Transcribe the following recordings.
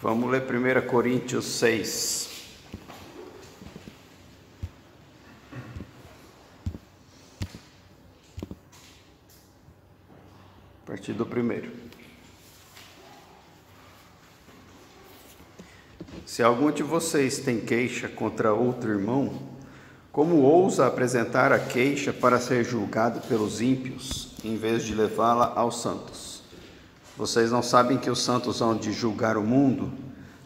Vamos ler 1 Coríntios 6. A partir do primeiro. Se algum de vocês tem queixa contra outro irmão, como ousa apresentar a queixa para ser julgado pelos ímpios, em vez de levá-la aos santos? Vocês não sabem que os santos hão de julgar o mundo?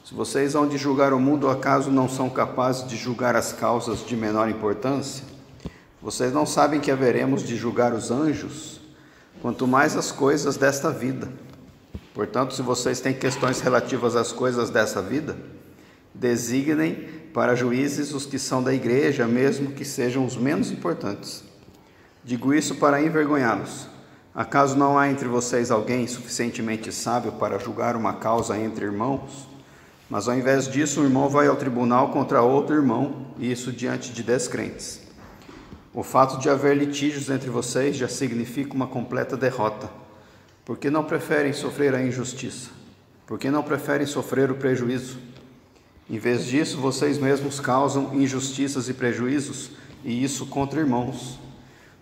Se vocês hão de julgar o mundo, acaso não são capazes de julgar as causas de menor importância? Vocês não sabem que haveremos de julgar os anjos? Quanto mais as coisas desta vida. Portanto, se vocês têm questões relativas às coisas desta vida, designem para juízes os que são da igreja, mesmo que sejam os menos importantes. Digo isso para envergonhá-los. Acaso não há entre vocês alguém suficientemente sábio para julgar uma causa entre irmãos? Mas ao invés disso, um irmão vai ao tribunal contra outro irmão, e isso diante de descrentes. O fato de haver litígios entre vocês já significa uma completa derrota. Por que não preferem sofrer a injustiça? Por que não preferem sofrer o prejuízo? Em vez disso, vocês mesmos causam injustiças e prejuízos, e isso contra irmãos.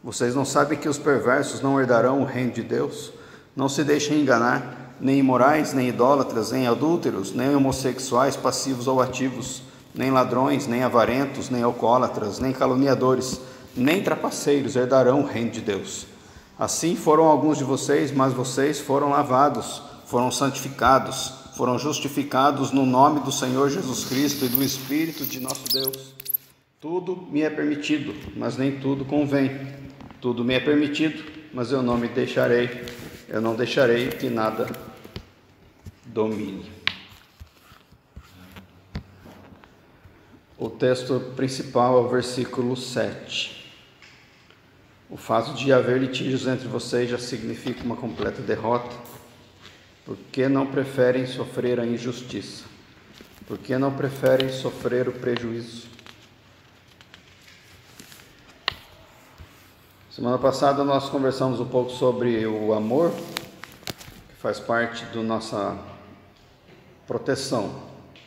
Vocês não sabem que os perversos não herdarão o reino de Deus? Não se deixem enganar, nem imorais, nem idólatras, nem adúlteros, nem homossexuais passivos ou ativos, nem ladrões, nem avarentos, nem alcoólatras, nem caluniadores, nem trapaceiros herdarão o reino de Deus. Assim foram alguns de vocês, mas vocês foram lavados, foram santificados, foram justificados no nome do Senhor Jesus Cristo e do Espírito de nosso Deus. Tudo me é permitido, mas nem tudo convém. Tudo me é permitido, mas eu não deixarei que nada domine. O texto principal é o versículo 7. O fato de haver litígios entre vocês já significa uma completa derrota. Por que não preferem sofrer a injustiça? Por que não preferem sofrer o prejuízo? Semana passada nós conversamos um pouco sobre o amor, que faz parte da nossa proteção,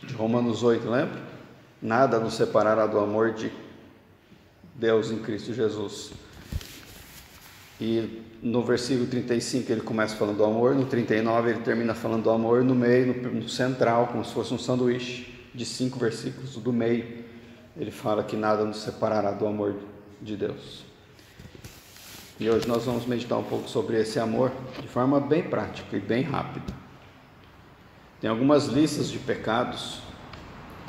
de Romanos 8, lembra? Nada nos separará do amor de Deus em Cristo Jesus. E no versículo 35 ele começa falando do amor, no 39 ele termina falando do amor, no meio, no central, como se fosse um sanduíche de 5 versículos, do meio ele fala que nada nos separará do amor de Deus. E hoje nós vamos meditar um pouco sobre esse amor de forma bem prática e bem rápida. Tem algumas listas de pecados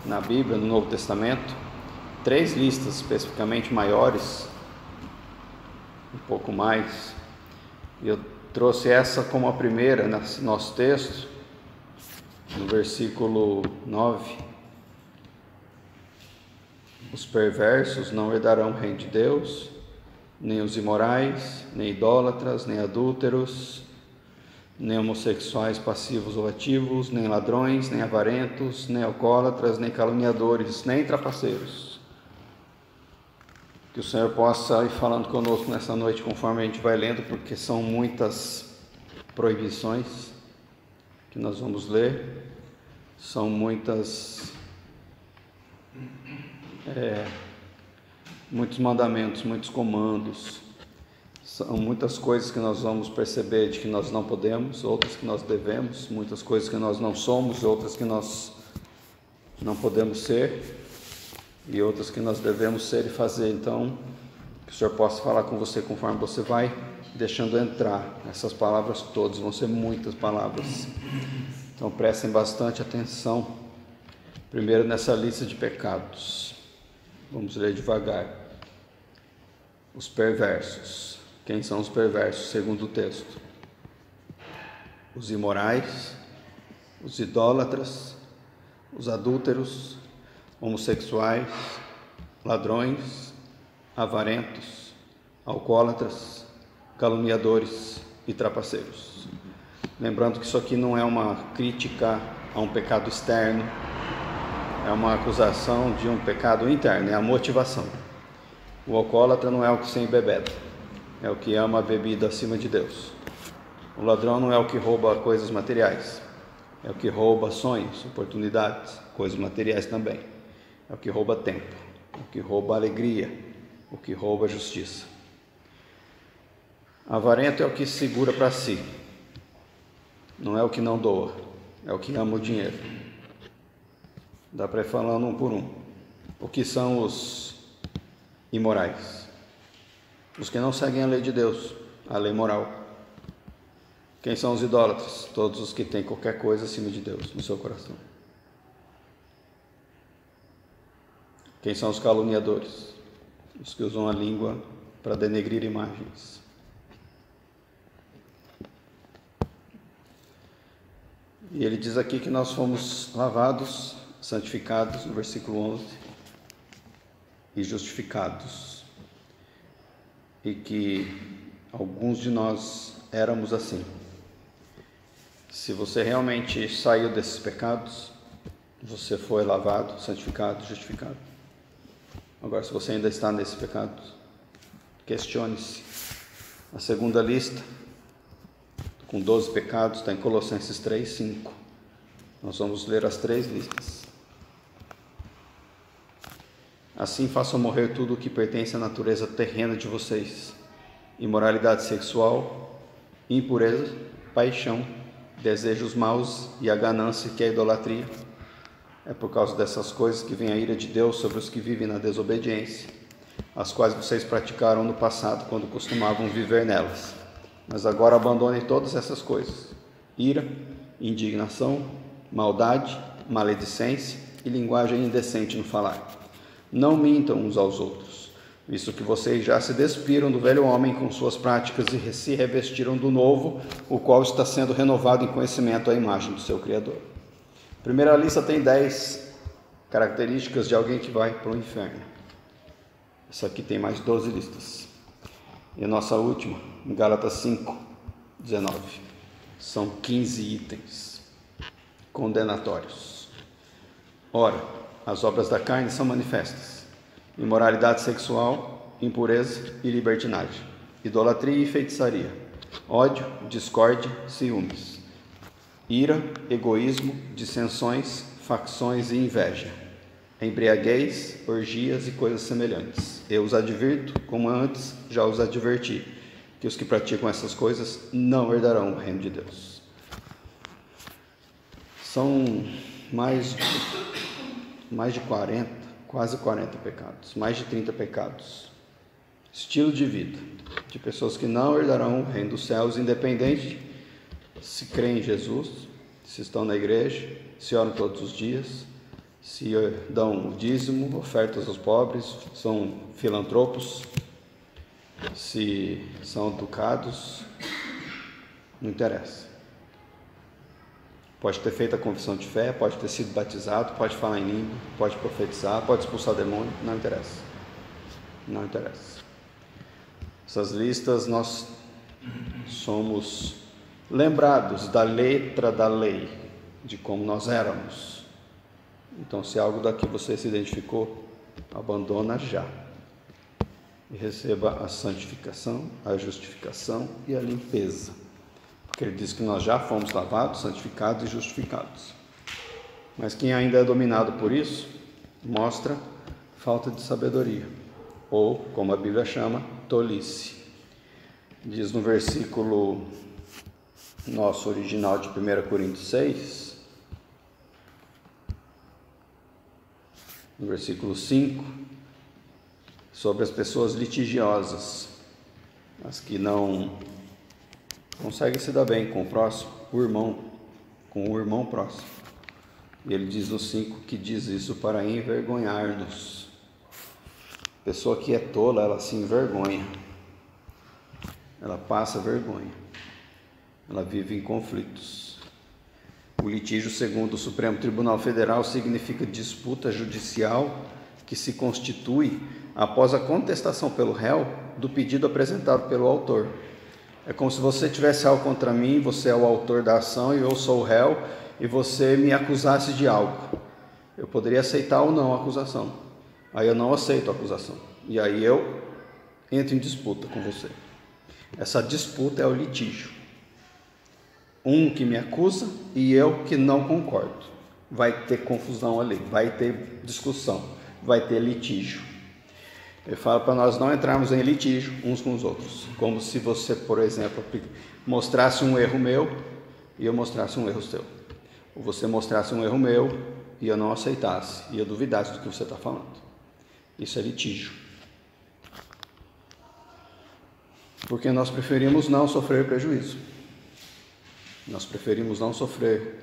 na Bíblia, no Novo Testamento, 3 listas especificamente maiores, um pouco mais. E eu trouxe essa como a primeira no nosso texto, no versículo 9. Os perversos não herdarão o reino de Deus, nem os imorais, nem idólatras, nem adúlteros, nem homossexuais passivos ou ativos, nem ladrões, nem avarentos, nem alcoólatras, nem caluniadores, nem trapaceiros. Que o Senhor possa ir falando conosco nessa noite conforme a gente vai lendo, porque são muitas proibições que nós vamos ler, são muitos mandamentos, muitos comandos, são muitas coisas que nós vamos perceber de que nós não podemos, outras que nós devemos, muitas coisas que nós não somos, outras que nós não podemos ser, e outras que nós devemos ser e fazer. Então, que o Senhor possa falar com você conforme você vai deixando entrar. Essas palavras todas vão ser muitas palavras, então prestem bastante atenção. Primeiro nessa lista de pecados, vamos ler devagar. Os perversos. Quem são os perversos, segundo o texto? Os imorais, os idólatras, os adúlteros, homossexuais, ladrões, avarentos, alcoólatras, caluniadores e trapaceiros. Lembrando que isso aqui não é uma crítica a um pecado externo, é uma acusação de um pecado interno, é a motivação. O alcoólatra não é o que se embebeda, é o que ama a bebida acima de Deus. O ladrão não é o que rouba coisas materiais, É o que rouba sonhos, oportunidades, coisas materiais também. É o que rouba tempo, é o que rouba alegria, o que rouba justiça. Avarento é o que segura para si. Não é o que não doa, é o que ama o dinheiro. Dá para ir falando um por um. O que são os imorais? Os que não seguem a lei de Deus, a lei moral. Quem são os idólatras? Todos os que têm qualquer coisa acima de Deus no seu coração. Quem são os caluniadores? Os que usam a língua para denegrir imagens. E ele diz aqui que nós fomos lavados, santificados, no versículo 11, e justificados. E que alguns de nós éramos assim. Se você realmente saiu desses pecados, você foi lavado, santificado, justificado. Agora, se você ainda está nesses pecados, questione-se. A segunda lista, com 12 pecados, está em Colossenses 3, 5. Nós vamos ler as 3 listas. Assim façam morrer tudo o que pertence à natureza terrena de vocês: imoralidade sexual, impureza, paixão, desejos maus e a ganância, que é a idolatria. É por causa dessas coisas que vem a ira de Deus sobre os que vivem na desobediência, as quais vocês praticaram no passado quando costumavam viver nelas. Mas agora abandonem todas essas coisas: ira, indignação, maldade, maledicência e linguagem indecente no falar. Não mintam uns aos outros, visto que vocês já se despiram do velho homem com suas práticas e se revestiram do novo, o qual está sendo renovado em conhecimento à imagem do seu Criador. A primeira lista tem 10 características de alguém que vai para o inferno. Essa aqui tem mais 12 listas. E a nossa última, em Gálatas 5, 19, são 15 itens condenatórios. Ora, as obras da carne são manifestas: imoralidade sexual, impureza e libertinagem, idolatria e feitiçaria, ódio, discórdia, ciúmes, ira, egoísmo, dissensões, facções e inveja, embriaguez, orgias e coisas semelhantes. Eu os advirto, como antes já os adverti, que os que praticam essas coisas não herdarão o reino de Deus. São mais de 40, quase 40 pecados, mais de 30 pecados. Estilo de vida de pessoas que não herdarão o reino dos céus, independente se creem em Jesus, se estão na igreja, se oram todos os dias, se dão o dízimo, ofertas aos pobres, são filantropos, se são educados, não interessa. Pode ter feito a confissão de fé, pode ter sido batizado, pode falar em língua, pode profetizar, pode expulsar demônio, não interessa. Não interessa. Essas listas nós somos lembrados da letra da lei, de como nós éramos. Então, se algo daqui você se identificou, abandona já. E receba a santificação, a justificação e a limpeza. Porque ele diz que nós já fomos lavados, santificados e justificados. Mas quem ainda é dominado por isso, mostra falta de sabedoria, ou, como a Bíblia chama, tolice. Diz no versículo nosso original de 1 Coríntios 6, no versículo 5, sobre as pessoas litigiosas, as que não conseguem se dar bem com o próximo, com o irmão próximo. E ele diz no 5 que diz isso para envergonhar-nos. A pessoa que é tola, ela se envergonha, ela passa vergonha, ela vive em conflitos. O litígio, segundo o Supremo Tribunal Federal, significa disputa judicial que se constitui após a contestação pelo réu do pedido apresentado pelo autor. É como se você tivesse algo contra mim, você é o autor da ação e eu sou o réu, e você me acusasse de algo. Eu poderia aceitar ou não a acusação. Aí eu não aceito a acusação. E aí eu entro em disputa com você. Essa disputa é o litígio. um que me acusa e eu que não concordo. Vai ter confusão ali, vai ter discussão, vai ter litígio. Eu falo para nós não entrarmos em litígio uns com os outros, como se você, por exemplo, mostrasse um erro meu e eu mostrasse um erro seu, ou você mostrasse um erro meu e eu não aceitasse e eu duvidasse do que você está falando. Isso é litígio, porque nós preferimos não sofrer prejuízo, nós preferimos não sofrer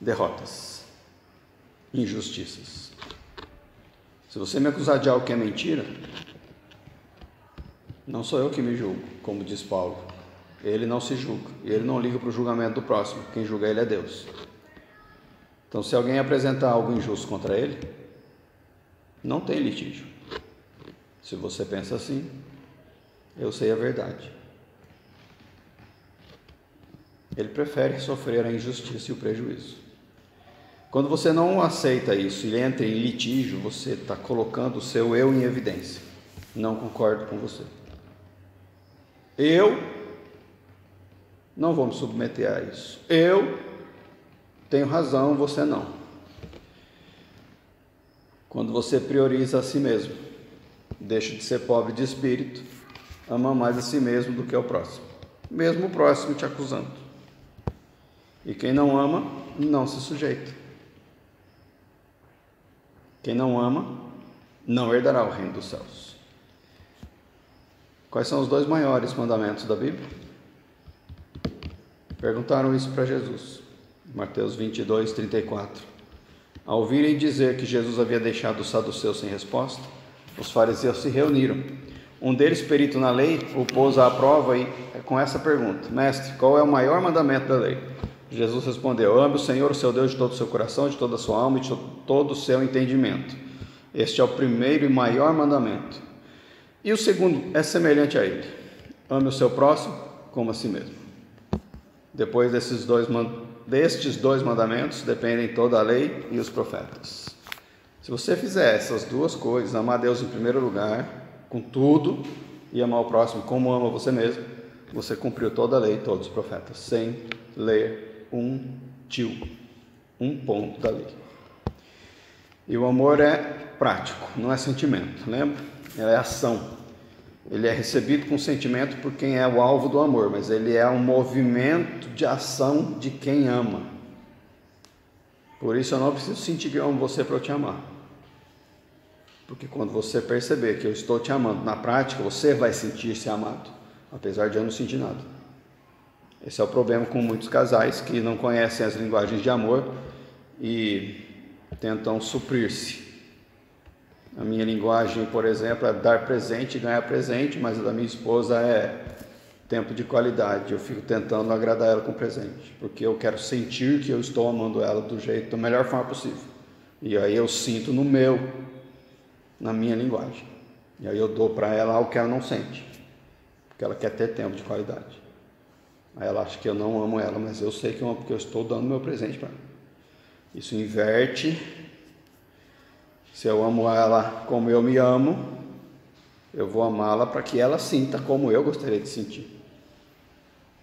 derrotas, injustiças. Se você me acusar de algo que é mentira, não sou eu que me julgo, como diz Paulo. Ele não se julga, ele não liga para o julgamento do próximo, quem julga ele é Deus. Então, se alguém apresentar algo injusto contra ele, não tem litígio. Se você pensa assim, eu sei a verdade. Ele prefere sofrer a injustiça e o prejuízo. Quando você não aceita isso e entra em litígio, você está colocando o seu eu em evidência. Não concordo com você. Eu não vou me submeter a isso. Eu tenho razão, você não. Quando você prioriza a si mesmo, deixa de ser pobre de espírito, ama mais a si mesmo do que ao próximo, mesmo o próximo te acusando. E quem não ama, não se sujeita. Quem não ama, não herdará o reino dos céus. Quais são os 2 maiores mandamentos da Bíblia? Perguntaram isso para Jesus. Mateus 22, 34. Ao ouvirem dizer que Jesus havia deixado os saduceus sem resposta, os fariseus se reuniram. Um deles, perito na lei, o pôs à prova e com essa pergunta: Mestre, qual é o maior mandamento da lei? Jesus respondeu: ame o Senhor, o seu Deus, de todo o seu coração, de toda a sua alma e de todo o seu entendimento. Este é o primeiro e maior mandamento. E o segundo é semelhante a ele: ame o seu próximo como a si mesmo. Depois destes dois mandamentos dependem toda a lei e os profetas. Se você fizer essas 2 coisas, amar a Deus em primeiro lugar, com tudo, e amar o próximo como ama você mesmo, você cumpriu toda a lei e todos os profetas, sem ler um ponto da lei. E o amor é prático, não é sentimento, lembra? É ação. Ele é recebido com sentimento por quem é o alvo do amor, mas ele é um movimento de ação de quem ama. Por isso eu não preciso sentir que eu amo você para eu te amar. Porque quando você perceber que eu estou te amando na prática, você vai sentir-se amado, apesar de eu não sentir nada. Esse é o problema com muitos casais que não conhecem as linguagens de amor e tentam suprir-se. A minha linguagem, por exemplo, é dar presente e ganhar presente, mas a da minha esposa é tempo de qualidade. Eu fico tentando agradar ela com presente, porque eu quero sentir que eu estou amando ela da melhor forma possível. E aí eu sinto na minha linguagem. E aí eu dou para ela algo que ela não sente, porque ela quer ter tempo de qualidade. Aí ela acha que eu não amo ela, mas eu sei que eu amo porque eu estou dando meu presente para ela. Isso inverte. Se eu amo ela como eu me amo, eu vou amá-la para que ela sinta como eu gostaria de sentir.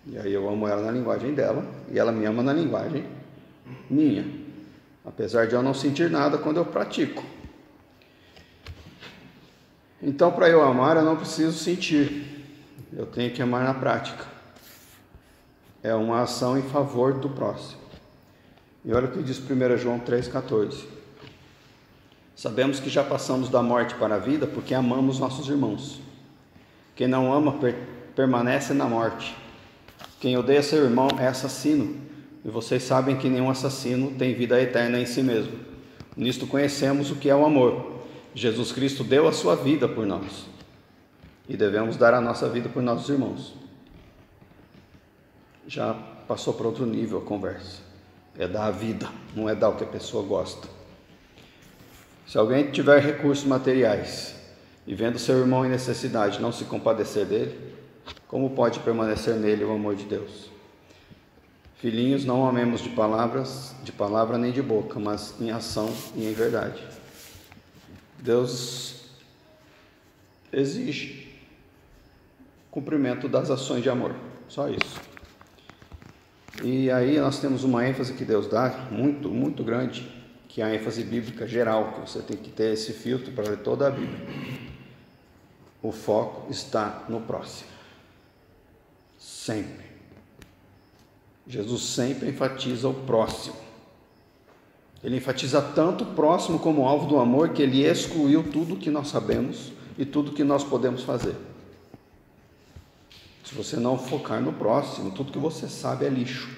E aí eu amo ela na linguagem dela e ela me ama na linguagem minha, apesar de eu não sentir nada quando eu pratico. Então, para eu amar, eu não preciso sentir, eu tenho que amar na prática. É uma ação em favor do próximo. E olha o que diz 1 João 3,14. Sabemos que já passamos da morte para a vida porque amamos nossos irmãos. Quem não ama permanece na morte. Quem odeia seu irmão é assassino. E vocês sabem que nenhum assassino tem vida eterna em si mesmo. Nisto conhecemos o que é o amor. Jesus Cristo deu a sua vida por nós. E devemos dar a nossa vida por nossos irmãos. Já passou para outro nível a conversa. É dar a vida, não é dar o que a pessoa gosta. Se alguém tiver recursos materiais e vendo seu irmão em necessidade não se compadecer dele, como pode permanecer nele o amor de Deus? Filhinhos, não amemos de palavra nem de boca, mas em ação e em verdade. Deus exige cumprimento das ações de amor, só isso. E aí nós temos uma ênfase que Deus dá muito, muito grande, que é a ênfase bíblica geral, que você tem que ter esse filtro para ler toda a Bíblia. O foco está no próximo. Sempre. Jesus sempre enfatiza o próximo. Ele enfatiza tanto o próximo como alvo do amor que ele excluiu tudo que nós sabemos e tudo que nós podemos fazer. Se você não focar no próximo, tudo que você sabe é lixo.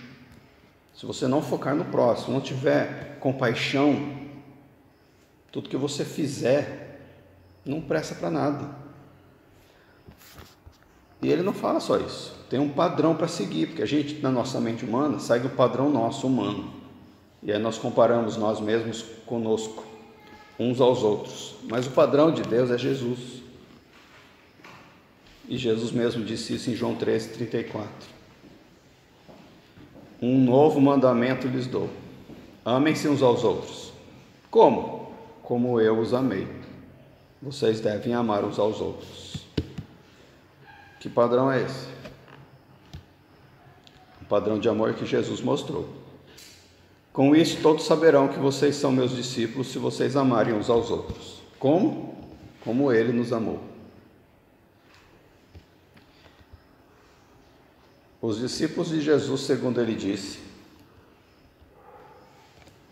Se você não focar no próximo, não tiver compaixão, tudo que você fizer não presta para nada. E ele não fala só isso. Tem um padrão para seguir, porque a gente, na nossa mente humana, segue o padrão nosso humano. E aí nós comparamos nós mesmos conosco, uns aos outros. Mas o padrão de Deus é Jesus. E Jesus mesmo disse isso em João 13:34. Um novo mandamento lhes dou: amem-se uns aos outros. Como? Como eu os amei. Vocês devem amar uns aos outros. Que padrão é esse? O padrão de amor que Jesus mostrou. Com isso todos saberão que vocês são meus discípulos se vocês amarem uns aos outros. Como? Como ele nos amou. Os discípulos de Jesus, segundo ele disse,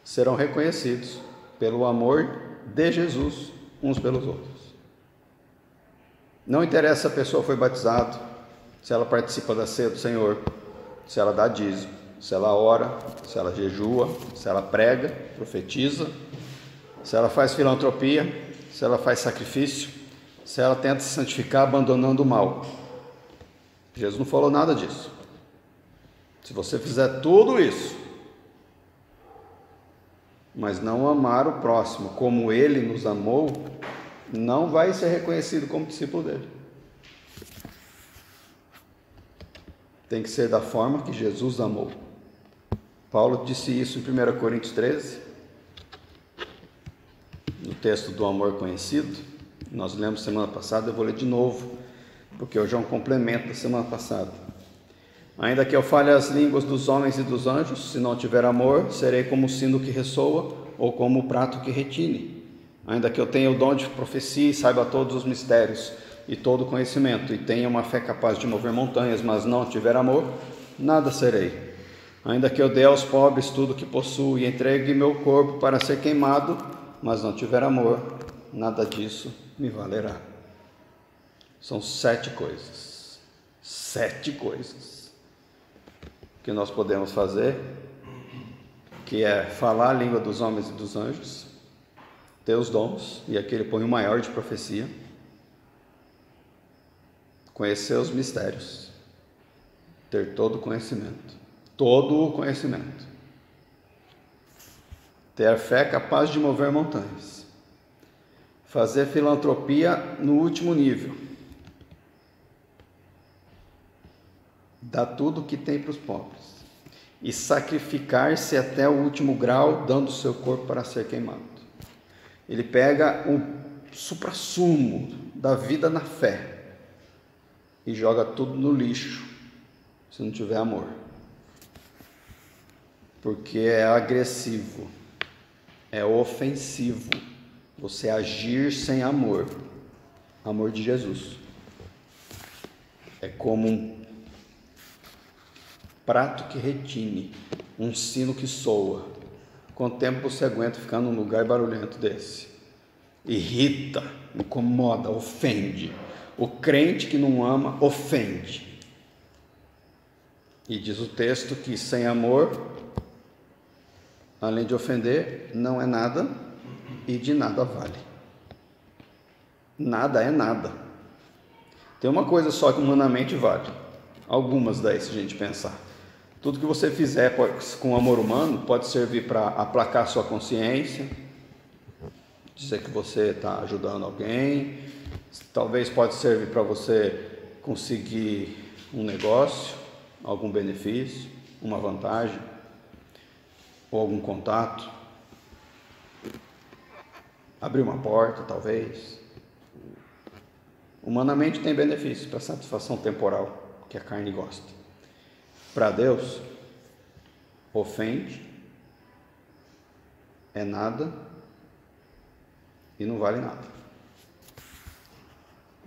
serão reconhecidos pelo amor de Jesus uns pelos outros. Não interessa se a pessoa foi batizada, se ela participa da ceia do Senhor, se ela dá dízimo, se ela ora, se ela jejua, se ela prega, profetiza, se ela faz filantropia, se ela faz sacrifício, se ela tenta se santificar abandonando o mal. Jesus não falou nada disso. Se você fizer tudo isso, mas não amar o próximo como ele nos amou, não vai ser reconhecido como discípulo dele. Tem que ser da forma que Jesus amou. Paulo disse isso em 1 Coríntios 13, no texto do amor conhecido. Nós lemos semana passada, eu vou ler de novo, porque hoje é um complemento da semana passada. Ainda que eu fale as línguas dos homens e dos anjos, se não tiver amor, serei como o sino que ressoa ou como o prato que retine. Ainda que eu tenha o dom de profecia e saiba todos os mistérios e todo o conhecimento, e tenha uma fé capaz de mover montanhas, mas não tiver amor, nada serei. Ainda que eu dê aos pobres tudo o que possuo e entregue meu corpo para ser queimado, mas não tiver amor, nada disso me valerá. São 7 coisas. 7 coisas que nós podemos fazer, que é falar a língua dos homens e dos anjos, ter os dons, e aqui ele põe o maior de profecia, conhecer os mistérios, ter todo o conhecimento, ter a fé capaz de mover montanhas, fazer filantropia no último nível, dar tudo o que tem para os pobres e sacrificar-se até o último grau, dando o seu corpo para ser queimado. Ele pega o suprassumo da vida na fé e joga tudo no lixo, se não tiver amor, porque é agressivo, é ofensivo você agir sem amor de Jesus. É como um prato que retine, um sino que soa. Quanto tempo você aguenta ficar num lugar barulhento desse? Irrita, incomoda, ofende. O crente que não ama, ofende. E diz o texto que sem amor, além de ofender, não é nada e de nada vale. Nada é nada. Tem uma coisa só que humanamente vale. Algumas daí, se a gente pensar. Tudo que você fizer com amor humano pode servir para aplacar sua consciência, dizer que você está ajudando alguém, talvez pode servir para você conseguir um negócio, algum benefício, uma vantagem, ou algum contato, abrir uma porta, talvez. Humanamente tem benefício para satisfação temporal, que a carne gosta. Para Deus, ofende, é nada e não vale nada.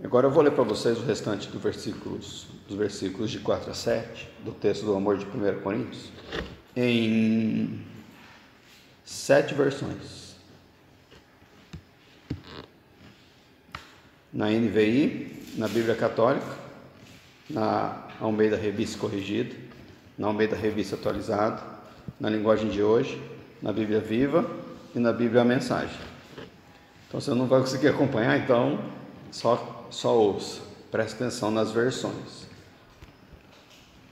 Agora eu vou ler para vocês o restante dos versículos de 4 a 7, do texto do amor de 1 Coríntios, em 7 versões. Na NVI, na Bíblia Católica, na Almeida Revista Corrigida, na Almeida Revista Atualizada, na linguagem de hoje, na Bíblia Viva e na Bíblia Mensagem. Então você não vai conseguir acompanhar, então só ouça, preste atenção nas versões.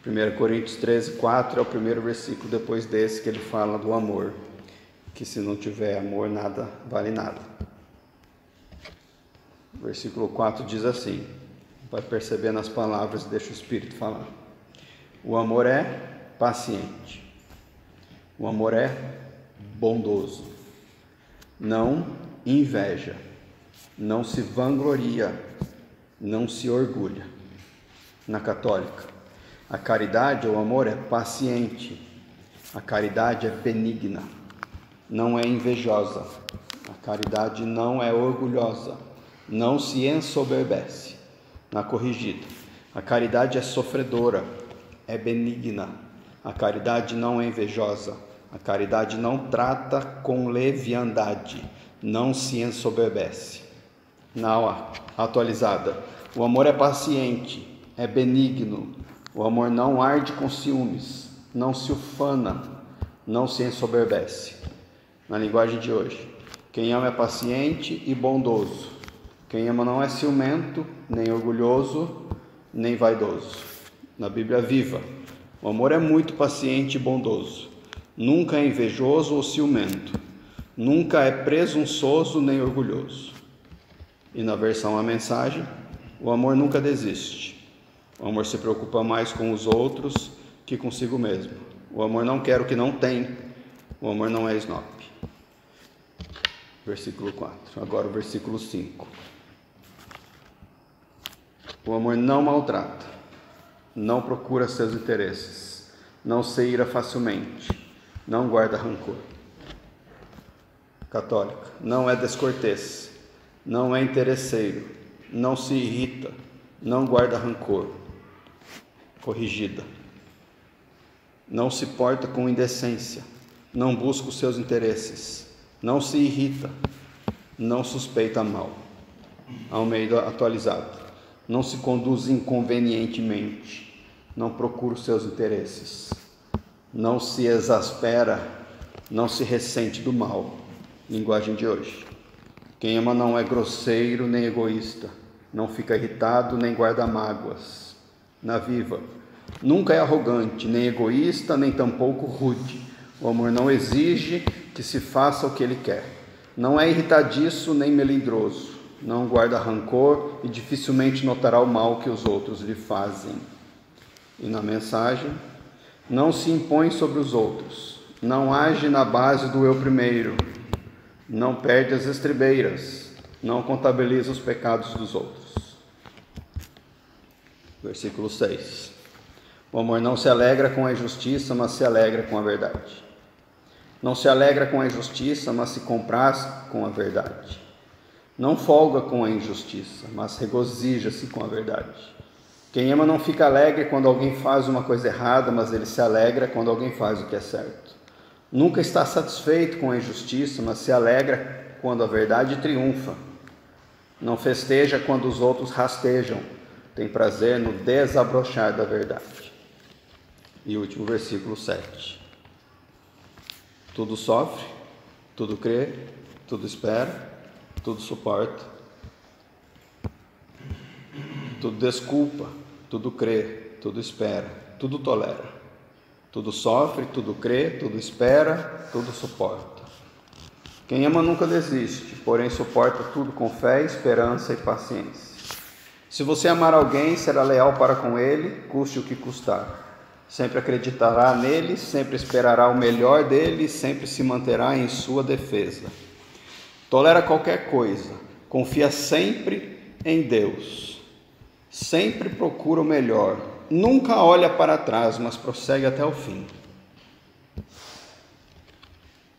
1 Coríntios 13, 4 é o primeiro versículo depois desse que ele fala do amor, que se não tiver amor, nada vale nada. O versículo 4 diz assim, vai perceber nas palavras, deixa o Espírito falar. O amor é paciente, o amor é bondoso, não inveja, não se vangloria, não se orgulha. Na católica, a caridade ou amor é paciente, a caridade é benigna, não é invejosa, a caridade não é orgulhosa, não se ensoberbece. Na corrigida, a caridade é sofredora, é benigna, a caridade não é invejosa, a caridade não trata com leviandade, não se ensoberbece. Na atualizada, o amor é paciente, é benigno, o amor não arde com ciúmes, não se ufana, não se ensoberbece. Na linguagem de hoje, quem ama é paciente e bondoso, quem ama não é ciumento, nem orgulhoso, nem vaidoso. Na Bíblia Viva, o amor é muito paciente e bondoso, nunca é invejoso ou ciumento, nunca é presunçoso nem orgulhoso. E na versão A Mensagem, o amor nunca desiste. O amor se preocupa mais com os outros que consigo mesmo. O amor não quer o que não tem. O amor não é snob. Versículo 4. Agora o versículo 5. O amor não maltrata, não procura seus interesses, não se ira facilmente, não guarda rancor. Católica, não é descortês, não é interesseiro, não se irrita, não guarda rancor. Corrigida, não se porta com indecência, não busca os seus interesses, não se irrita, não suspeita mal. Almeida atualizado, não se conduz inconvenientemente, não procura os seus interesses, não se exaspera, não se ressente do mal. Linguagem de hoje. Quem ama não é grosseiro nem egoísta, não fica irritado nem guarda mágoas. Na Viva, nunca é arrogante, nem egoísta, nem tampouco rude. O amor não exige que se faça o que ele quer. Não é irritadiço nem melindroso, não guarda rancor e dificilmente notará o mal que os outros lhe fazem. E na Mensagem, não se impõe sobre os outros, não age na base do eu primeiro, não perde as estribeiras, não contabiliza os pecados dos outros. Versículo 6. O amor não se alegra com a injustiça, mas se alegra com a verdade. Não se alegra com a injustiça, mas se compraz com a verdade. Não folga com a injustiça, mas regozija-se com a verdade. Quem ama não fica alegre quando alguém faz uma coisa errada, mas ele se alegra quando alguém faz o que é certo. Nunca está satisfeito com a injustiça, mas se alegra quando a verdade triunfa. Não festeja quando os outros rastejam, tem prazer no desabrochar da verdade. E último versículo 7. Tudo sofre, tudo crê, tudo espera, tudo suporta, tudo desculpa, tudo crê, tudo espera, tudo tolera. Tudo sofre, tudo crê, tudo espera, tudo suporta. Quem ama nunca desiste, porém suporta tudo com fé, esperança e paciência. Se você amar alguém, será leal para com ele, custe o que custar. Sempre acreditará nele, sempre esperará o melhor dele, sempre se manterá em sua defesa. Tolera qualquer coisa, confia sempre em Deus. Sempre procura o melhor. Nunca olha para trás, mas prossegue até o fim.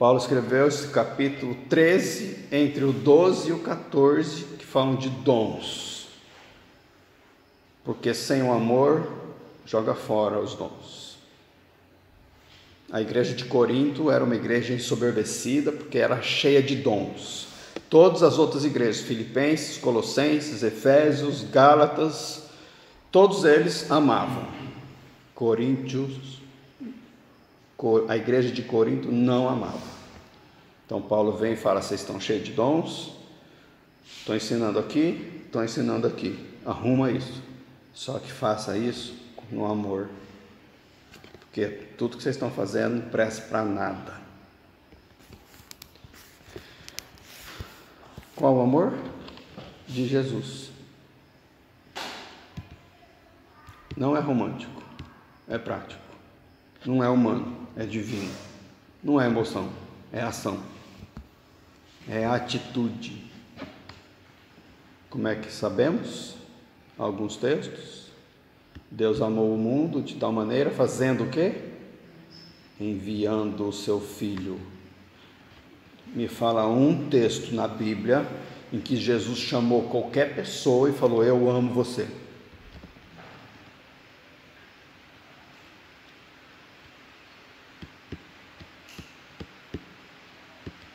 Paulo escreveu esse capítulo 13, entre o 12 e o 14, que falam de dons. Porque sem o amor, joga fora os dons. A igreja de Corinto era uma igreja ensoberbecida, porque era cheia de dons. Todas as outras igrejas, Filipenses, Colossenses, Efésios, Gálatas, todos eles amavam. A igreja de Corinto não amava. Então Paulo vem e fala: vocês estão cheios de dons, estou ensinando aqui, estou ensinando aqui, arruma isso, só que faça isso no amor, porque tudo que vocês estão fazendo não presta para nada. Qual o amor? De Jesus. Não é romântico, é prático. Não é humano, é divino. Não é emoção, é ação. É atitude. Como é que sabemos? Alguns textos. Deus amou o mundo de tal maneira, fazendo o quê? Enviando o seu Filho. Me fala um texto na Bíblia em que Jesus chamou qualquer pessoa e falou: eu amo você.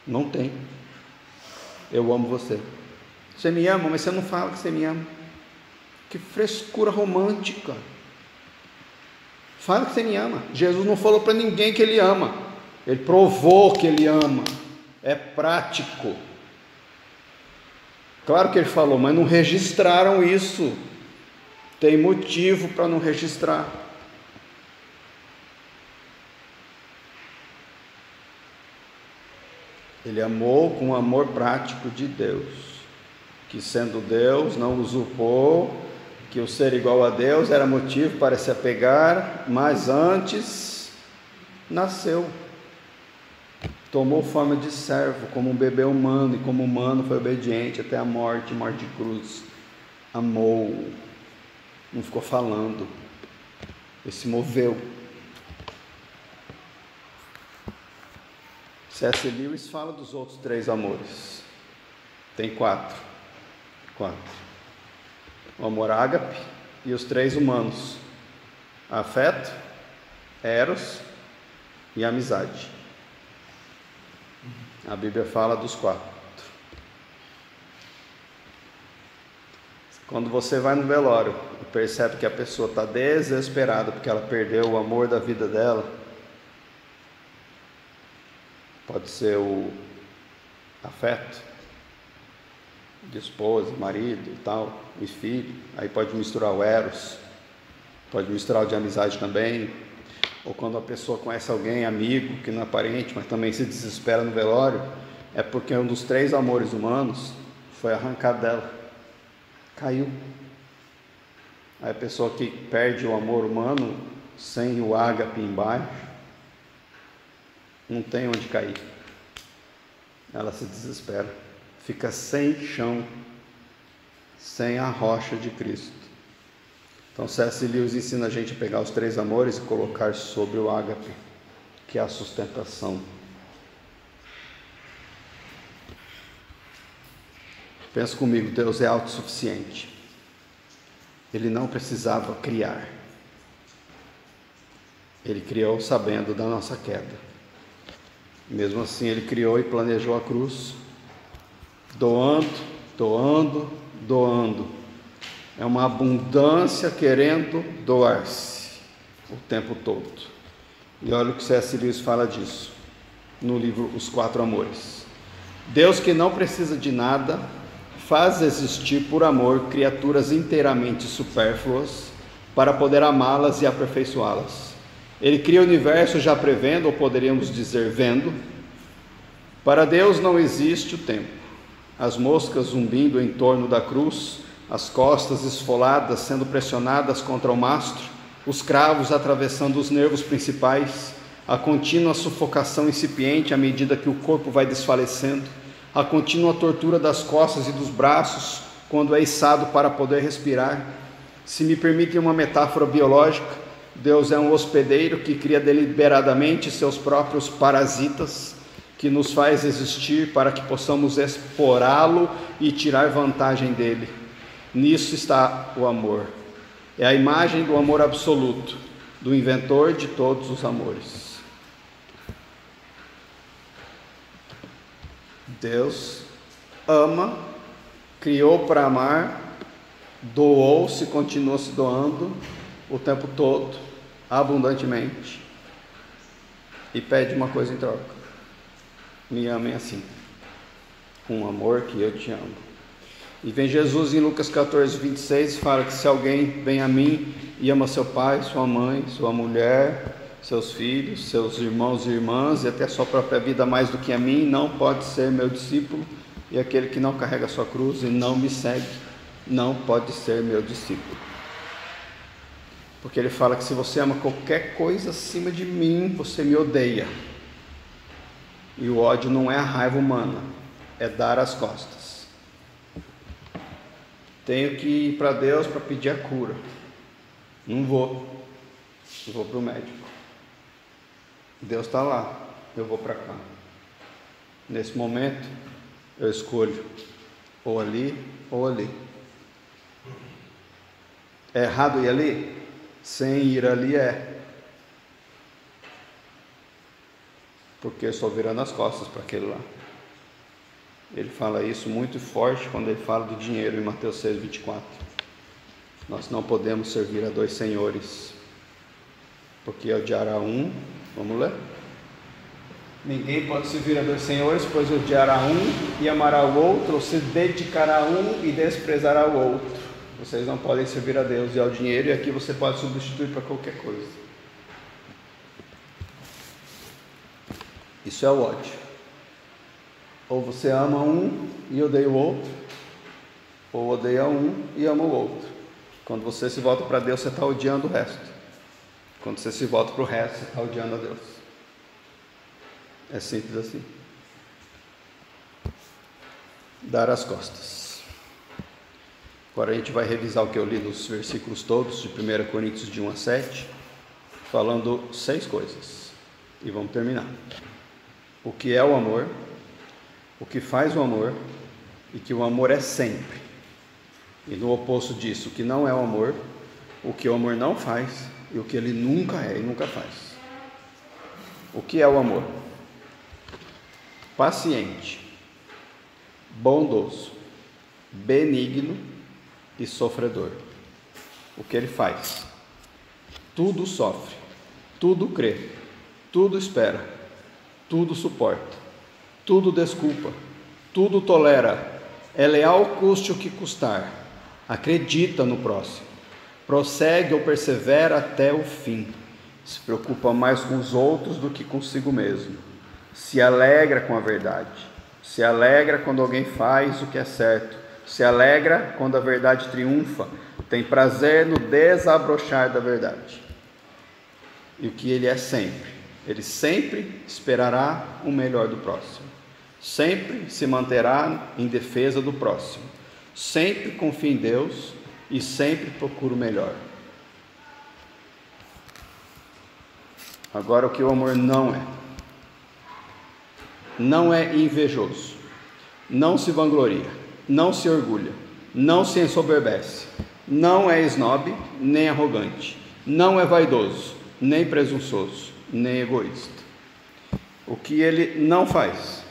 Não tem. Eu amo você. Você me ama, mas você não fala que você me ama. Que frescura romântica. Fala que você me ama. Jesus não falou para ninguém que ele ama. Ele provou que ele ama. É prático. Claro que ele falou, mas não registraram isso. Tem motivo para não registrar. Ele amou com o amor prático de Deus, que sendo Deus não usurpou, que o ser igual a Deus era motivo para se apegar, mas antes nasceu, tomou forma de servo, como um bebê humano, e como humano foi obediente até a morte de cruz. Amou, não ficou falando, ele se moveu. C.S. Lewis fala dos outros 3 amores. Tem 4. O amor ágape e os 3 humanos: afeto, eros e amizade. A Bíblia fala dos 4. Quando você vai no velório e percebe que a pessoa está desesperada porque ela perdeu o amor da vida dela, pode ser o afeto de esposa, marido e tal, e filho. Aí pode misturar o eros, pode misturar o de amizade também. Ou quando a pessoa conhece alguém, amigo, que não é parente, mas também se desespera no velório, é porque um dos 3 amores humanos foi arrancado dela, caiu. Aí a pessoa que perde o amor humano sem o ágape embaixo, não tem onde cair, ela se desespera, fica sem chão, sem a rocha de Cristo. Então C.S. Lewis ensina a gente a pegar os 3 amores e colocar sobre o ágape, que é a sustentação. Pensa comigo, Deus é autossuficiente, ele não precisava criar, ele criou sabendo da nossa queda. Mesmo assim, ele criou e planejou a cruz, doando. É uma abundância querendo doar-se o tempo todo. E olha o que C.S. Lewis fala disso no livro Os 4 Amores. Deus, que não precisa de nada, faz existir por amor criaturas inteiramente supérfluas para poder amá-las e aperfeiçoá-las. Ele cria o universo já prevendo, ou poderíamos dizer vendo. Para Deus não existe o tempo. As moscas zumbindo em torno da cruz, as costas esfoladas sendo pressionadas contra o mastro, os cravos atravessando os nervos principais, a contínua sufocação incipiente à medida que o corpo vai desfalecendo, a contínua tortura das costas e dos braços quando é içado para poder respirar. Se me permitem uma metáfora biológica, Deus é um hospedeiro que cria deliberadamente seus próprios parasitas, que nos faz existir para que possamos explorá-lo e tirar vantagem dele. Nisso está o amor. É a imagem do amor absoluto, do inventor de todos os amores. Deus ama, criou para amar, doou-se, continua se doando o tempo todo, abundantemente, e pede uma coisa em troca: me amem assim, com o amor que eu te amo. E vem Jesus em Lucas 14, 26 e fala que se alguém vem a mim e ama seu pai, sua mãe, sua mulher, seus filhos, seus irmãos e irmãs e até sua própria vida mais do que a mim, não pode ser meu discípulo. E aquele que não carrega a sua cruz e não me segue, não pode ser meu discípulo. Porque ele fala que se você ama qualquer coisa acima de mim, você me odeia. E o ódio não é a raiva humana, é dar as costas. Tenho que ir para Deus para pedir a cura. Não vou. Eu vou para o médico. Deus está lá, eu vou para cá. Nesse momento, eu escolho ou ali ou ali. É errado ir ali? Sem ir ali é. Porque eu estou virando as costas para aquele lá. Ele fala isso muito forte quando ele fala do dinheiro em Mateus 6, 24. Nós não podemos servir a dois senhores, porque odiará um, vamos ler? Ninguém pode servir a dois senhores, pois odiará um e amará o outro, ou se dedicará a um e desprezará o outro. Vocês não podem servir a Deus e ao dinheiro, e aqui você pode substituir para qualquer coisa. Isso é o ódio. Ou você ama um e odeia o outro, ou odeia um e ama o outro. Quando você se volta para Deus, você está odiando o resto. Quando você se volta para o resto, você está odiando a Deus. É simples assim. Dar as costas. Agora a gente vai revisar o que eu li nos versículos todos, de 1 Coríntios de 1 a 7, falando 6 coisas. E vamos terminar. O que é o amor? O que faz o amor, e que o amor é sempre. E no oposto disso, o que não é o amor, o que o amor não faz, e o que ele nunca é e nunca faz. O que é o amor? Paciente, bondoso, benigno e sofredor. O que ele faz? Tudo sofre, tudo crê, tudo espera, tudo suporta. Tudo desculpa, tudo tolera, é leal custe o que custar, acredita no próximo, prossegue ou persevera até o fim, se preocupa mais com os outros do que consigo mesmo, se alegra com a verdade, se alegra quando alguém faz o que é certo, se alegra quando a verdade triunfa, tem prazer no desabrochar da verdade. E o que ele é sempre? Ele sempre esperará o melhor do próximo. Sempre se manterá em defesa do próximo, sempre confia em Deus e sempre procura o melhor. Agora, o que o amor não é? Não é invejoso, não se vangloria, não se orgulha, não se ensoberbece, não é esnobe, nem arrogante, não é vaidoso, nem presunçoso, nem egoísta. O que ele não faz?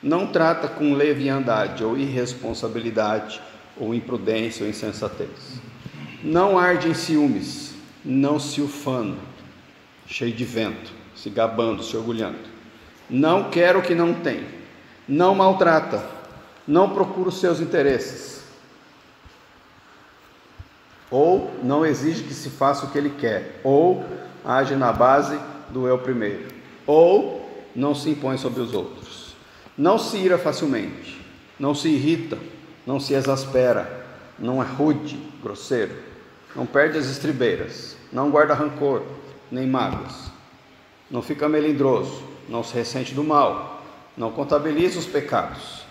Não trata com leviandade ou irresponsabilidade ou imprudência ou insensatez. Não arde em ciúmes, não se ufana, cheio de vento, se gabando, se orgulhando. Não quer o que não tem, não maltrata, não procura os seus interesses. Ou não exige que se faça o que ele quer, ou age na base do eu primeiro, ou não se impõe sobre os outros. Não se ira facilmente, não se irrita, não se exaspera, não é rude, grosseiro, não perde as estribeiras, não guarda rancor, nem mágoas, não fica melindroso, não se ressente do mal, não contabiliza os pecados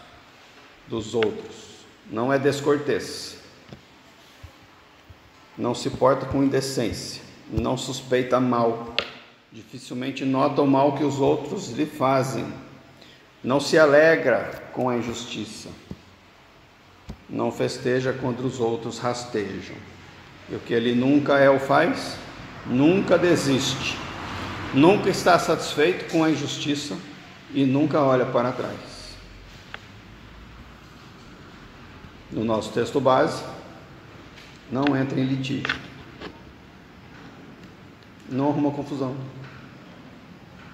dos outros, não é descortês, não se porta com indecência, não suspeita mal, dificilmente nota o mal que os outros lhe fazem, Não se alegra com a injustiça. Não festeja quando os outros rastejam. E o que ele nunca o faz? Nunca desiste. Nunca está satisfeito com a injustiça e nunca olha para trás. No nosso texto base, não entra em litígio. Não arruma confusão.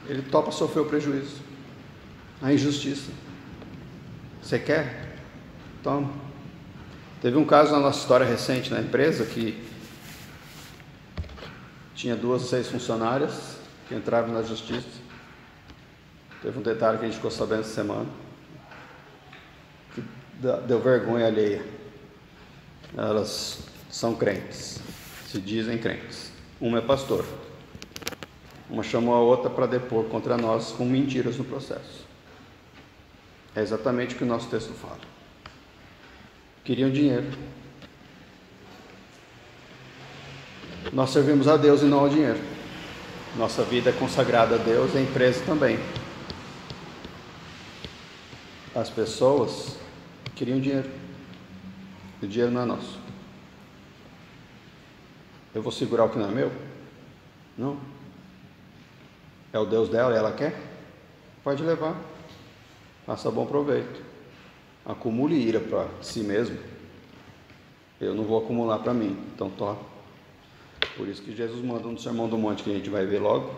Ele topa sofrer o prejuízo, a injustiça. Você quer? Toma. Teve um caso na nossa história recente na empresa que tinha 2 ou 6 funcionárias que entraram na justiça. Teve um detalhe que a gente ficou sabendo essa semana, que deu vergonha alheia. Elas são crentes, se dizem crentes. Uma é pastor. Uma chamou a outra para depor contra nós com mentiras no processo. É exatamente o que o nosso texto fala. Queriam dinheiro. Nós servimos a Deus e não ao dinheiro. Nossa vida é consagrada a Deus e a empresa também. As pessoas queriam dinheiro. O dinheiro não é nosso. Eu vou segurar o que não é meu? Não. É o Deus dela e ela quer? Pode levar. Faça bom proveito. Acumule ira para si mesmo. Eu não vou acumular para mim. Então toma. Por isso que Jesus manda no Sermão do Monte, que a gente vai ver logo,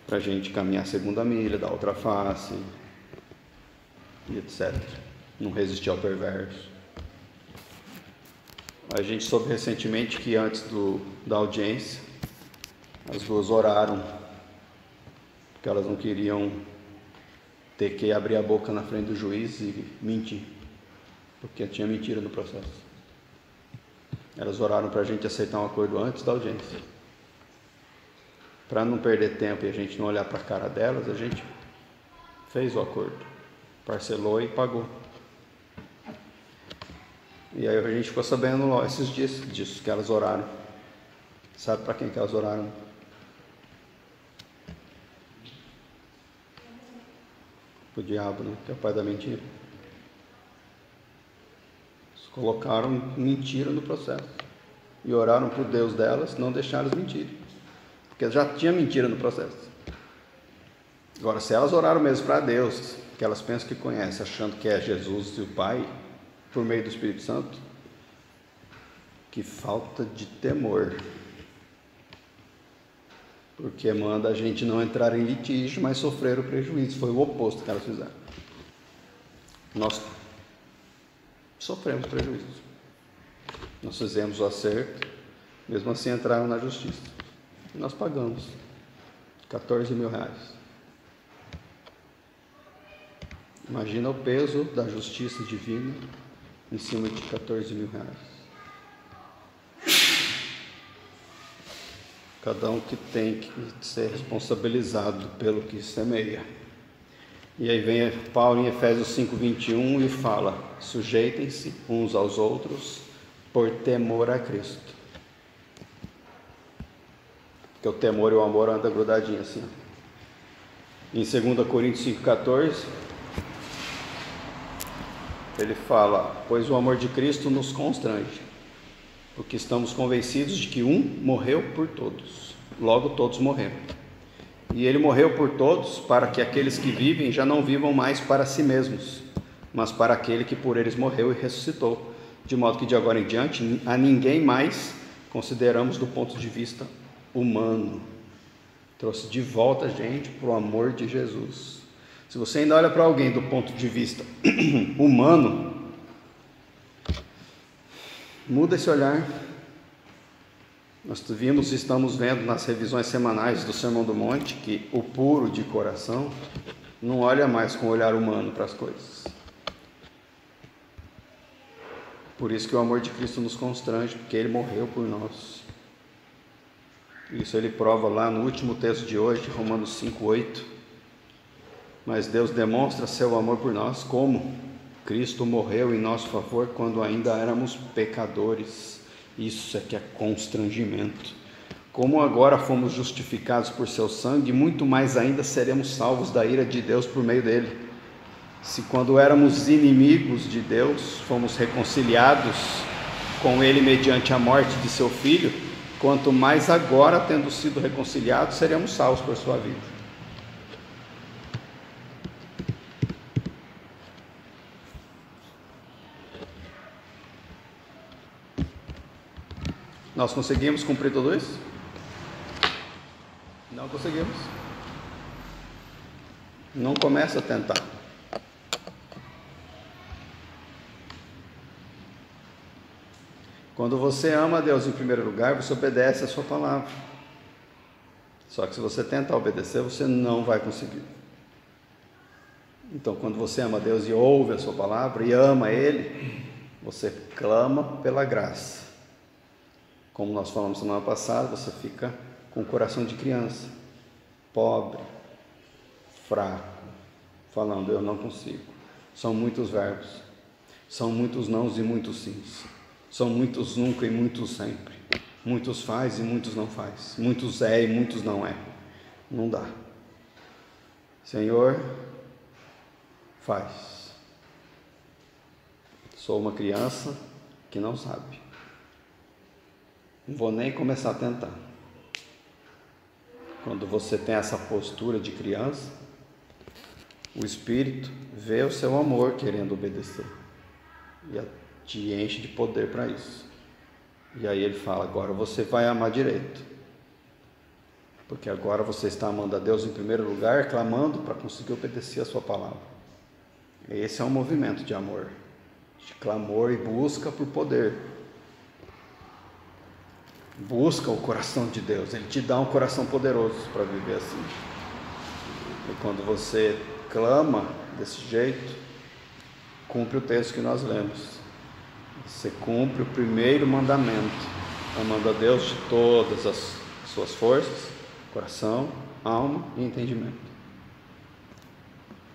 para a gente caminhar a segunda milha, dar outra face, e etc. Não resistir ao perverso. A gente soube recentemente que antes da audiência, as 2 oraram, porque elas não queriam ter que abrir a boca na frente do juiz e mentir, porque tinha mentira no processo. Elas oraram para a gente aceitar um acordo antes da audiência. Para não perder tempo e a gente não olhar para a cara delas, a gente fez o acordo, parcelou e pagou. E aí a gente ficou sabendo esses dias disso, que elas oraram. Sabe para quem que elas oraram? Para o diabo, né? Que é o pai da mentira. Eles colocaram mentira no processo. E oraram para o Deus delas não deixar elas mentirem. Porque já tinha mentira no processo. Agora, se elas oraram mesmo para Deus, que elas pensam que conhecem, achando que é Jesus e o Pai, por meio do Espírito Santo, que falta de temor. Porque manda a gente não entrar em litígio, mas sofrer o prejuízo. Foi o oposto que elas fizeram. Nós sofremos prejuízo. Nós fizemos o acerto, mesmo assim entraram na justiça. E nós pagamos R$14.000. Imagina o peso da justiça divina em cima de R$14.000. Cada um que tem que ser responsabilizado pelo que semeia. E aí vem Paulo em Efésios 5:21 e fala: sujeitem-se uns aos outros por temor a Cristo. Porque o temor e o amor andam grudadinho assim. Em 2 Coríntios 5:14, ele fala: pois o amor de Cristo nos constrange, porque estamos convencidos de que um morreu por todos, logo todos morreram. E ele morreu por todos, para que aqueles que vivem já não vivam mais para si mesmos, mas para aquele que por eles morreu e ressuscitou, de modo que de agora em diante a ninguém mais consideramos do ponto de vista humano. Trouxe de volta a gente para o amor de Jesus. Se você ainda olha para alguém do ponto de vista humano, muda esse olhar. Nós vimos e estamos vendo nas revisões semanais do Sermão do Monte que o puro de coração não olha mais com o olhar humano para as coisas. Por isso que o amor de Cristo nos constrange, porque Ele morreu por nós. Isso Ele prova lá no último texto de hoje, Romanos 5:8. Mas Deus demonstra seu amor por nós como? Cristo morreu em nosso favor quando ainda éramos pecadores. Isso é que é constrangimento. Como agora fomos justificados por seu sangue, muito mais ainda seremos salvos da ira de Deus por meio dele. Se quando éramos inimigos de Deus, fomos reconciliados com Ele mediante a morte de seu Filho, quanto mais agora, tendo sido reconciliados, seremos salvos por sua vida. Nós conseguimos cumprir tudo isso? Não conseguimos. Não começa a tentar. Quando você ama a Deus em primeiro lugar, você obedece a sua palavra. Só que se você tentar obedecer, você não vai conseguir. Então, quando você ama a Deus e ouve a sua palavra e ama Ele, você clama pela graça. Como nós falamos semana passada, você fica com o coração de criança, pobre, fraco, falando: eu não consigo. São muitos verbos, são muitos nãos e muitos sims, são muitos nunca e muitos sempre, muitos faz e muitos não faz, muitos é e muitos não é. Não dá. Senhor, faz. Sou uma criança que não sabe. Não vou nem começar a tentar. Quando você tem essa postura de criança, o Espírito vê o seu amor querendo obedecer e te enche de poder para isso. E aí ele fala: agora você vai amar direito, porque agora você está amando a Deus em primeiro lugar, clamando para conseguir obedecer a sua palavra. Esse é um movimento de amor, de clamor e busca por poder. Busca o coração de Deus, Ele te dá um coração poderoso para viver assim. E quando você clama desse jeito, cumpre o texto que nós lemos. Você cumpre o primeiro mandamento, amando a Deus de todas as suas forças, coração, alma e entendimento.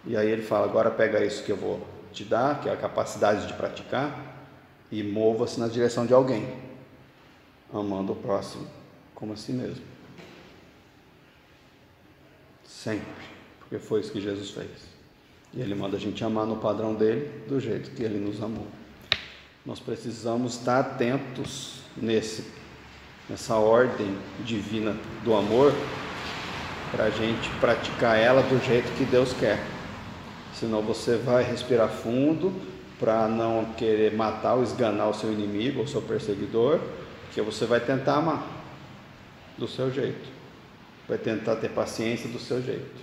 E aí ele fala: agora pega isso que eu vou te dar, que é a capacidade de praticar, e mova-se na direção de alguém, amando o próximo como a si mesmo. Sempre, porque foi isso que Jesus fez. E Ele manda a gente amar no padrão dele, do jeito que Ele nos amou. Nós precisamos estar atentos nessa ordem divina do amor, para a gente praticar ela do jeito que Deus quer. Senão você vai respirar fundo para não querer matar ou esganar o seu inimigo ou seu perseguidor, porque você vai tentar amar do seu jeito, vai tentar ter paciência do seu jeito,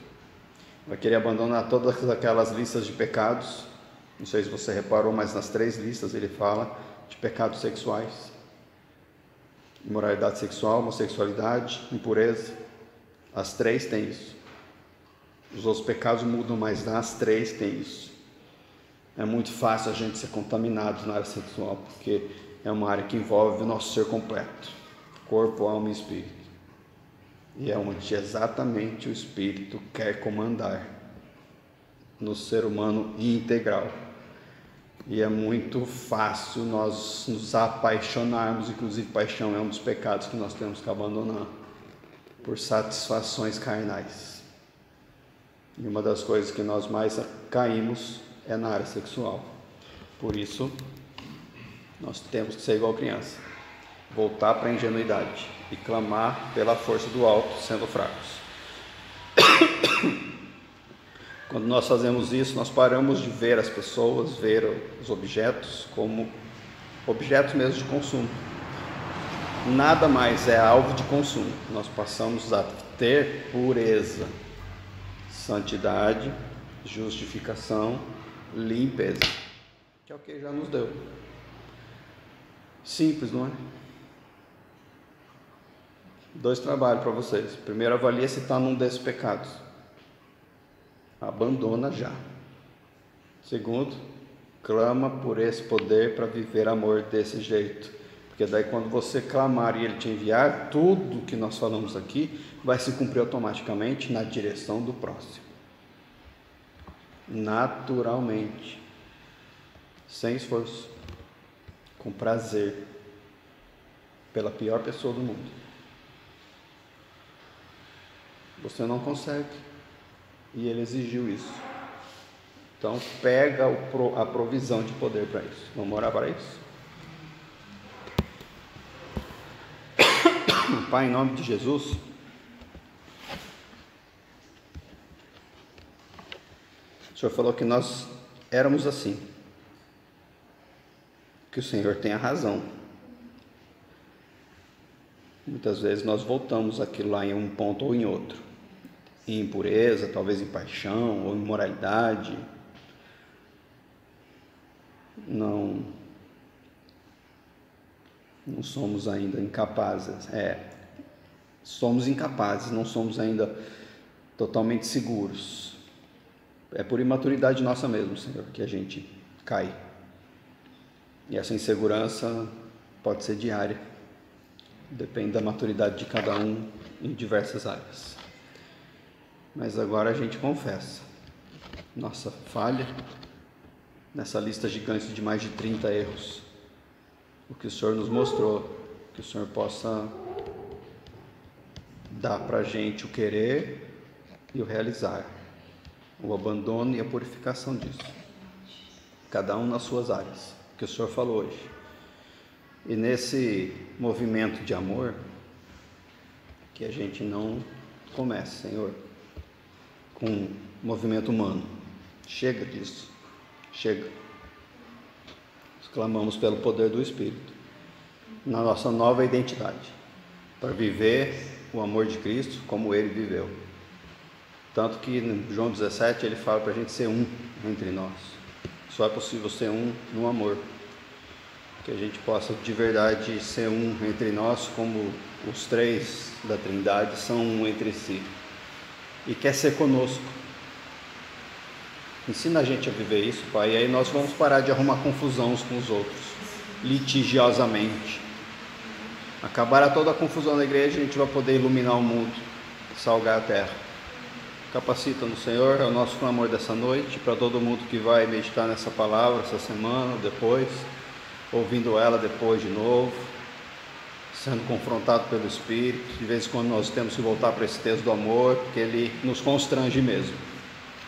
vai querer abandonar todas aquelas listas de pecados. Não sei se você reparou, mas nas 3 listas ele fala de pecados sexuais: imoralidade sexual, homossexualidade, impureza. As 3 têm isso. Os outros pecados mudam, mas nas 3 tem isso. É muito fácil a gente ser contaminado na área sexual, porque é uma área que envolve o nosso ser completo, corpo, alma e espírito. E é onde exatamente o Espírito quer comandar no ser humano integral. E é muito fácil nós nos apaixonarmos, inclusive paixão é um dos pecados que nós temos que abandonar, por satisfações carnais. E uma das coisas que nós mais caímos é na área sexual. Por isso, nós temos que ser igual criança, voltar para a ingenuidade e clamar pela força do alto, sendo fracos. Quando nós fazemos isso, nós paramos de ver as pessoas, ver os objetos como objetos mesmo de consumo. Nada mais é alvo de consumo. Nós passamos a ter pureza, santidade, justificação, limpeza, que é o que já nos deu. Simples, não é? 2 trabalhos para vocês. Primeiro, avalie se está num desses pecados. Abandona já. Segundo, clama por esse poder para viver amor desse jeito. Porque daí quando você clamar e Ele te enviar, tudo que nós falamos aqui vai se cumprir automaticamente na direção do próximo. Naturalmente. Sem esforço. Com prazer. Pela pior pessoa do mundo. Você não consegue. E Ele exigiu isso. Então, pega a provisão de poder para isso. Vamos orar para isso? Pai, em nome de Jesus, o Senhor falou que nós éramos assim, que o Senhor tem a razão. Muitas vezes nós voltamos aquilo lá em um ponto ou em outro, em impureza, talvez em paixão ou em imoralidade. Não somos ainda incapazes, somos incapazes, não somos ainda totalmente seguros. É por imaturidade nossa mesmo, Senhor, que a gente cai. E essa insegurança pode ser diária, depende da maturidade de cada um em diversas áreas. Mas agora a gente confessa nossa falha nessa lista gigante de mais de 30 erros. O que o Senhor nos mostrou, que o Senhor possa dar para a gente o querer e o realizar, o abandono e a purificação disso, cada um nas suas áreas, que o Senhor falou hoje. E nesse movimento de amor, que a gente não comece, Senhor, com um movimento humano. Chega disso, chega. Clamamos pelo poder do Espírito, na nossa nova identidade, para viver o amor de Cristo como Ele viveu. Tanto que em João 17 ele fala para a gente ser um entre nós. Só é possível ser um no amor. Que a gente possa de verdade ser um entre nós, como os três da Trindade são um entre si. E quer ser conosco. Ensina a gente a viver isso, Pai, e aí nós vamos parar de arrumar confusão uns com os outros, litigiosamente. Acabará toda a confusão da igreja, a gente vai poder iluminar o mundo, salgar a terra. Capacita-nos, Senhor, é o nosso clamor dessa noite, para todo mundo que vai meditar nessa palavra essa semana, depois, ouvindo ela depois de novo, sendo confrontado pelo Espírito. De vez em quando nós temos que voltar para esse texto do amor, porque ele nos constrange mesmo.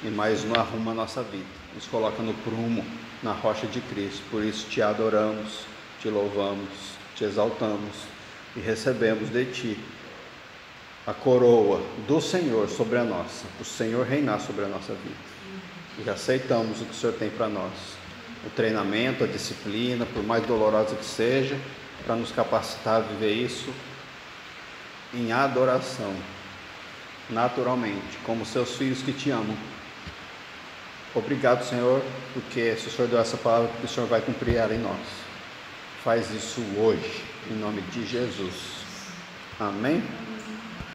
E mais não arruma a nossa vida, nos coloca no prumo, na rocha de Cristo. Por isso te adoramos, te louvamos, te exaltamos e recebemos de ti a coroa do Senhor sobre a nossa, o Senhor reinar sobre a nossa vida. E aceitamos o que o Senhor tem para nós, o treinamento, a disciplina, por mais dolorosa que seja, para nos capacitar a viver isso em adoração, naturalmente, como seus filhos que te amam. Obrigado, Senhor, porque se o Senhor deu essa palavra, porque o Senhor vai cumprir ela em nós. Faz isso hoje, em nome de Jesus. Amém?